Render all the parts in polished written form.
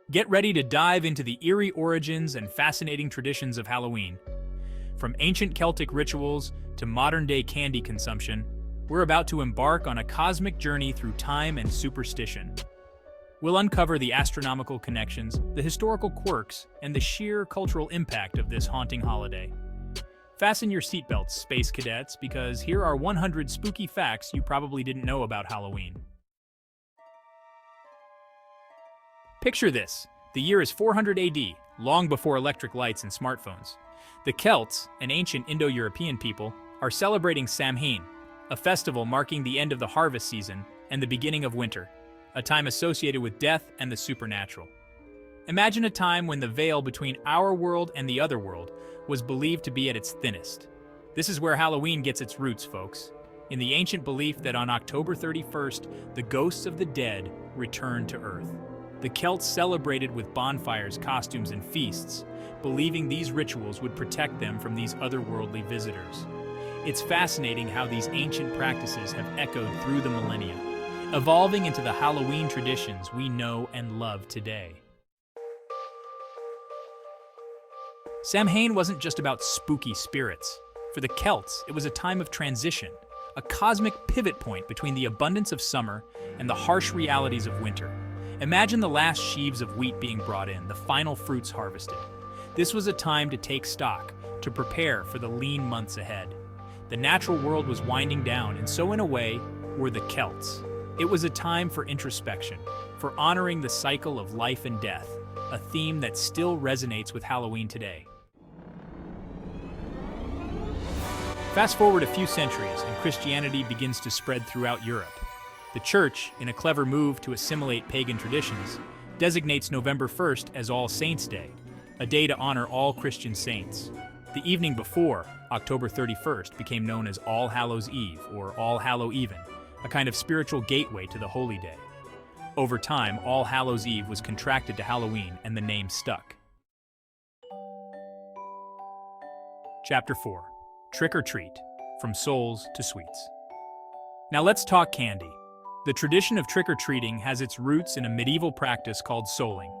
Get ready to dive into the eerie origins and fascinating traditions of Halloween. From ancient Celtic rituals to modern-day candy consumption, we're about to embark on a cosmic journey through time and superstition. We'll uncover the astronomical connections, the historical quirks, and the sheer cultural impact of this haunting holiday. Fasten your seatbelts, space cadets, because here are 100 spooky facts you probably didn't know about Halloween. Picture this. The year is 400 AD, long before electric lights and smartphones. The Celts, an ancient Indo-European people, are celebrating Samhain, a festival marking the end of the harvest season and the beginning of winter, a time associated with death and the supernatural. Imagine a time when the veil between our world and the other world was believed to be at its thinnest. This is where Halloween gets its roots, folks, in the ancient belief that on October 31st, the ghosts of the dead return to Earth. The Celts celebrated with bonfires, costumes, and feasts, believing these rituals would protect them from these otherworldly visitors. It's fascinating how these ancient practices have echoed through the millennia, evolving into the Halloween traditions we know and love today. Samhain wasn't just about spooky spirits. For the Celts, it was a time of transition, a cosmic pivot point between the abundance of summer and the harsh realities of winter. Imagine the last sheaves of wheat being brought in, the final fruits harvested. This was a time to take stock, to prepare for the lean months ahead. The natural world was winding down, and so in a way, were the Celts. It was a time for introspection, for honoring the cycle of life and death, a theme that still resonates with Halloween today. Fast forward a few centuries, and Christianity begins to spread throughout Europe. The Church, in a clever move to assimilate pagan traditions, designates November 1st as All Saints' Day, a day to honor all Christian saints. The evening before, October 31st, became known as All Hallows' Eve, or All Hallow Even, a kind of spiritual gateway to the holy day. Over time, All Hallows' Eve was contracted to Halloween, and the name stuck. Chapter 4. Trick or Treat, From Souls to Sweets. Now let's talk candy. The tradition of trick-or-treating has its roots in a medieval practice called souling.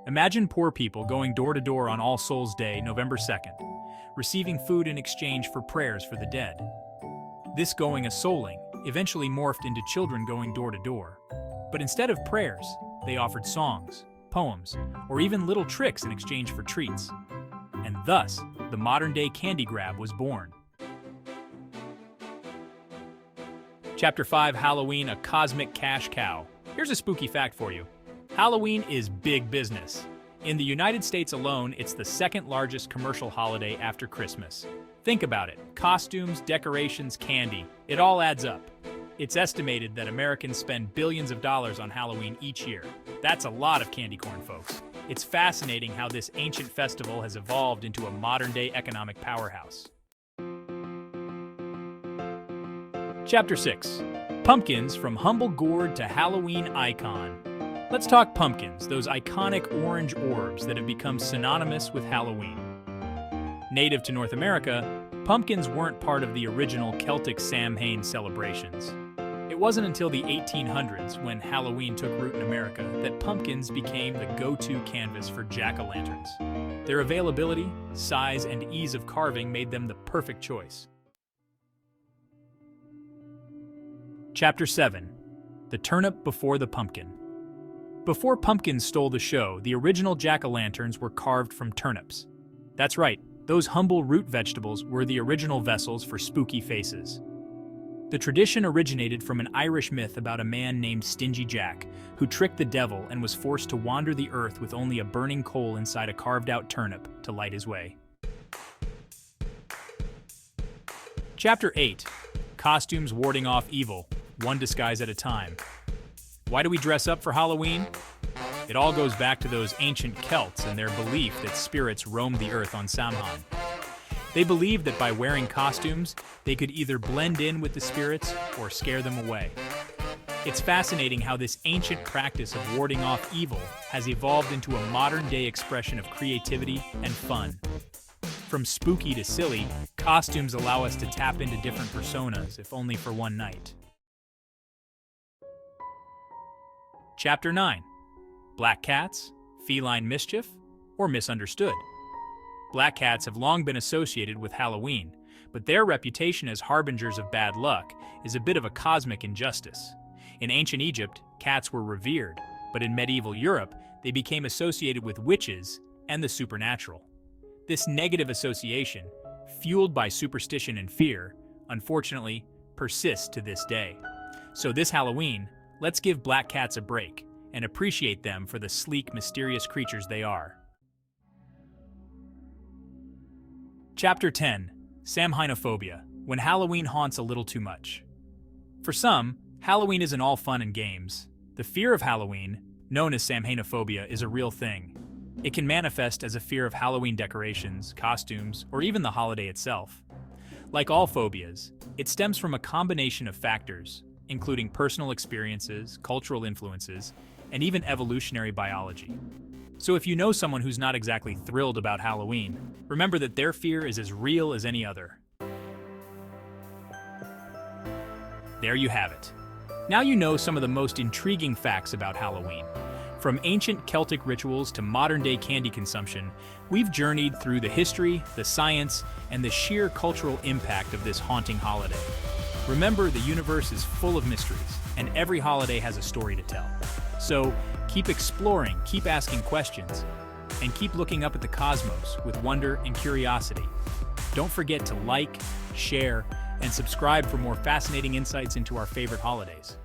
Imagine poor people going door to door on All Souls' Day, November 2nd, receiving food in exchange for prayers for the dead. This going a souling eventually morphed into children going door to door. But instead of prayers, they offered songs, poems, or even little tricks in exchange for treats. And thus, the modern-day candy grab was born. Chapter 5, Halloween, a cosmic cash cow. Here's a spooky fact for you. Halloween is big business. In the United States alone, it's the second largest commercial holiday after Christmas. Think about it. Costumes, decorations, candy. It all adds up. It's estimated that Americans spend billions of dollars on Halloween each year. That's a lot of candy corn, folks. It's fascinating how this ancient festival has evolved into a modern-day economic powerhouse. Chapter 6. Pumpkins from humble gourd to Halloween icon. Let's talk pumpkins, those iconic orange orbs that have become synonymous with Halloween. Native to North America, pumpkins weren't part of the original Celtic Samhain celebrations. It wasn't until the 1800s, when Halloween took root in America, that pumpkins became the go-to canvas for jack-o'-lanterns. Their availability, size, and ease of carving made them the perfect choice. Chapter 7. The Turnip Before the Pumpkin. Before pumpkins stole the show, the original jack-o'-lanterns were carved from turnips. That's right, those humble root vegetables were the original vessels for spooky faces. The tradition originated from an Irish myth about a man named Stingy Jack, who tricked the devil and was forced to wander the earth with only a burning coal inside a carved-out turnip to light his way. Chapter 8. Costumes warding off evil, one disguise at a time. Why do we dress up for Halloween? It all goes back to those ancient Celts and their belief that spirits roamed the earth on Samhain. They believed that by wearing costumes, they could either blend in with the spirits or scare them away. It's fascinating how this ancient practice of warding off evil has evolved into a modern-day expression of creativity and fun. From spooky to silly, costumes allow us to tap into different personas, if only for one night. Chapter 9. Black cats, feline mischief, or misunderstood. Black cats have long been associated with Halloween, but their reputation as harbingers of bad luck is a bit of a cosmic injustice. In ancient Egypt, cats were revered, but in medieval Europe, they became associated with witches and the supernatural. This negative association, fueled by superstition and fear, unfortunately, persists to this day. So this Halloween, let's give black cats a break and appreciate them for the sleek, mysterious creatures they are. Chapter 10. Samhainophobia, when Halloween haunts a little too much. For some, Halloween isn't all fun and games. The fear of Halloween, known as Samhainophobia, is a real thing. It can manifest as a fear of Halloween decorations, costumes, or even the holiday itself. Like all phobias, it stems from a combination of factors, including personal experiences, cultural influences, and even evolutionary biology. So if you know someone who's not exactly thrilled about Halloween, remember that their fear is as real as any other. There you have it. Now you know some of the most intriguing facts about Halloween. From ancient Celtic rituals to modern-day candy consumption, we've journeyed through the history, the science, and the sheer cultural impact of this haunting holiday. Remember, the universe is full of mysteries, and every holiday has a story to tell. So, keep exploring, keep asking questions, and keep looking up at the cosmos with wonder and curiosity. Don't forget to like, share, and subscribe for more fascinating insights into our favorite holidays.